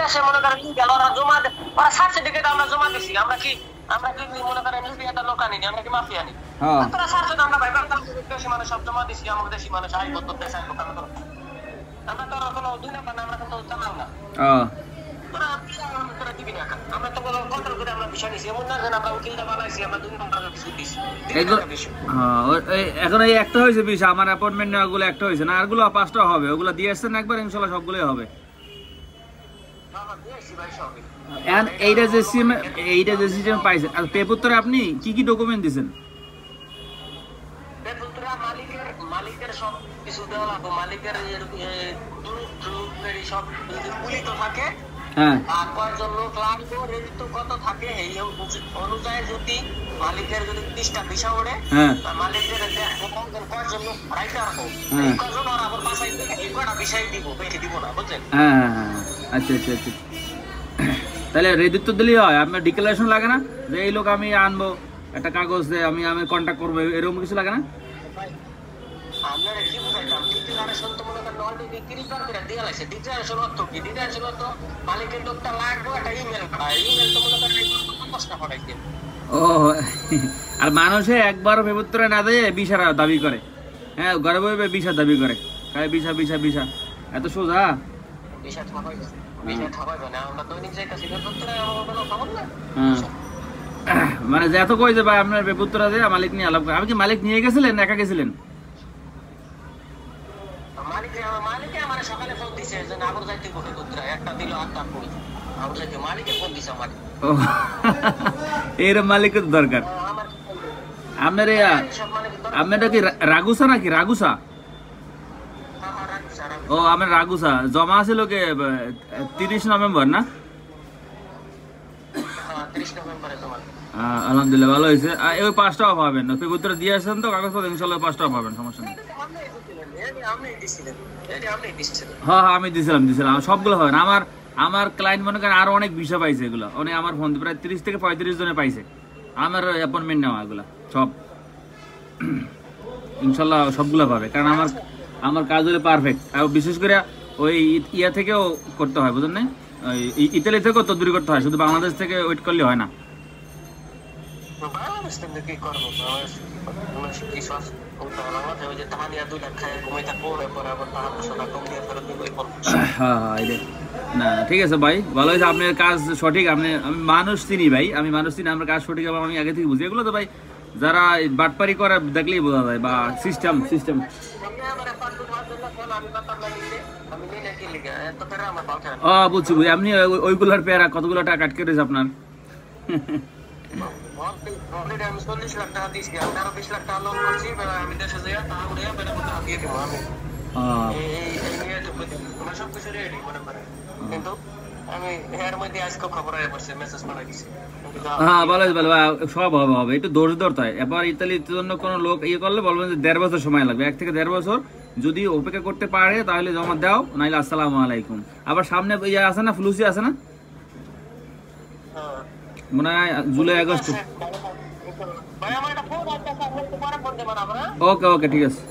দেশে মনে করেন লিগ্যাল, ওরা জমা ওরা সার্টিফিকেট আমরা জমা দিছি, আমরা কি মনে করেন লিবিয়াটা লোক আনি, আমরা কি মাফিয়া আনি? তোরা সার্টিফিকেট আমরা ভাই দেশি মানুষ সব জমা দিছি, আমাদের দেশি মানুষ আই করতে দেশে আই করতে আমরা তো কোনো দুই নাম্বার আমরা কিন্তু চালাও না। আমরা তো কোনো কন্ট্রোল করে আমরা বিষয় নিছি, এমন না যে আমরা উকিলটা বানাইছি আমরা দুই নাম্বার কিছু দিছি। এখন এই একটা হয়েছে বিষয়, আমার অ্যাপয়েন্টমেন্ট নেওয়াগুলো একটা হয়েছে না, আরগুলো 5টা হবে, ওগুলো দিয়ে আসছেন একবার, ইনশাল্লাহ সবগুলোই হবে। এইটা যে সিস্টেম পাইছেন আর পেপুত্তরে আপনি কি কি ডকুমেন্ট দিয়েছেন? মালিকের সব কিছু দেওয়া লাগবে, মালিকের সব পুলিত থাকে, আর কয়েকজন লোক লাগবে, রেজিত কত থাকে এই অনুযায়ী যদি মালিকের যদি 30টা ভিসা ওড়ে, মালিকের কয়েকজন লোক রাইতে রাখো, কয়েকজন আর আবার বাসায় এই কয়টা ভিসাই দিব, বেশি দিব না, বুঝলেন? আচ্ছা আচ্ছা আচ্ছা, তাহলে রেজিত দিলেই হয়, আপনার ডিক্লারেশন লাগে না যে এই লোক আমি আনবো, একটা কাগজ দিয়ে আমি কন্ট্যাক্ট করবো, এরকম কিছু লাগে না? আপনারা কি বুঝাইতাম, ডিক্লারেশন তো মনে করেন অলরেডি 30 বার করে দিয়ে লাগছে। ডিক্লারেশন অর্থ কি? ডিক্লারেশন অর্থ মালিকের লোকটা লাগবে একটা ইমেল পাঠায়, ইমেল তো মনে করেন 50টা পাঠাইছে। ও, আর মানুষে একবার পেপুত্তরে না দেয় ভিসা দাবি করে, হ্যাঁ ঘরে বসে ভিসা দাবি করে, ভিসা ভিসা ভিসা, এত সোজা? ভিসা ঠাপাই ভিসা ঠাপাই না, আমরা দৈনিক যাইতাছি পেপুত্তরে, আমার কোনো খবর না। মানে যে এত কই যে ভাই আপনার পেপুত্তরা দেয় মালিক নিয়ে আলাপ করে, আপনি কি মালিক নিয়ে গেছিলেন একা গেছিলেন? মালিকে আমার সকালে ফোন দিছে যে আবার যাইতে হবে পেপুত্তরা, একটা দিল আটটা কই আবার যাইতে, মালিকে ফোন দিছে আমার। এর মালিকের দরকার আপনার, আপনারটা কি রাগুসা নাকি? রাগুসা? ও আমার রাগুসা জমা আছে লোকে 30 নভেম্বর না? আলহামদুলিল্লাহ ভালো হয়েছে। ওই 5টাও পাবেন, পেপুত্তরা দিয়ে আসছেন তো কাগজপত্র, ইনশাল্লাহ 5টাও পাবেন, সমস্যা নেই। হ্যাঁ আমি দিছিলাম সবগুলো হবে না। আমার ক্লায়েন্ট মনে করেন আরো অনেক ভিসা পাইছে, এগুলো অনেক আমার ফোন প্রায় 30 থেকে 35 জনে পাইছে আমার অ্যাপয়েন্টমেন্ট নেওয়া, এগুলা সব ইনশাল্লাহ সবগুলো পাবে, কারণ আমার কাজ হলে পারফেক্ট। আর বিশেষ করে ওই ইয়া থেকেও করতে হয়, বুঝলেন না, ওই ইতালি থেকেও তদবির করতে হয়, শুধু বাংলাদেশ থেকে ওয়েট করলে হয় না। না ঠিক আছে ভাই, ভালো হয়েছে, আপনার কাজ সঠিক। আমি মানুষ চিনি ভাই, আমার কাজ সঠিক, আমি আগে থেকে বুঝি। এগুলো তো ভাই যারা বাটপারি করে দেখলেই বোঝা যায়, বা সিস্টেম বুঝছি। আপনি ওইগুলোর পেয়ারা কতগুলো টাকা কাটকে রয়েছে আপনার? হ্যাঁ ভালো ভালো, সব হবে, একটু ধৈর্য ধরতে হয়। এবার ইতালির জন্য কোনো লোক ইয়ে করলে বলবেন যে 1.5 বছর সময় লাগবে, 1 থেকে 1.5 বছর যদি অপেক্ষা করতে পারে তাহলে জমা দাও, নাইলে আসসালামু আলাইকুম। আবার সামনে ইয়ে আছে না, ফ্লুসি আছে না মনে হয় জুলাই আগস্ট। ওকে ঠিক আছে।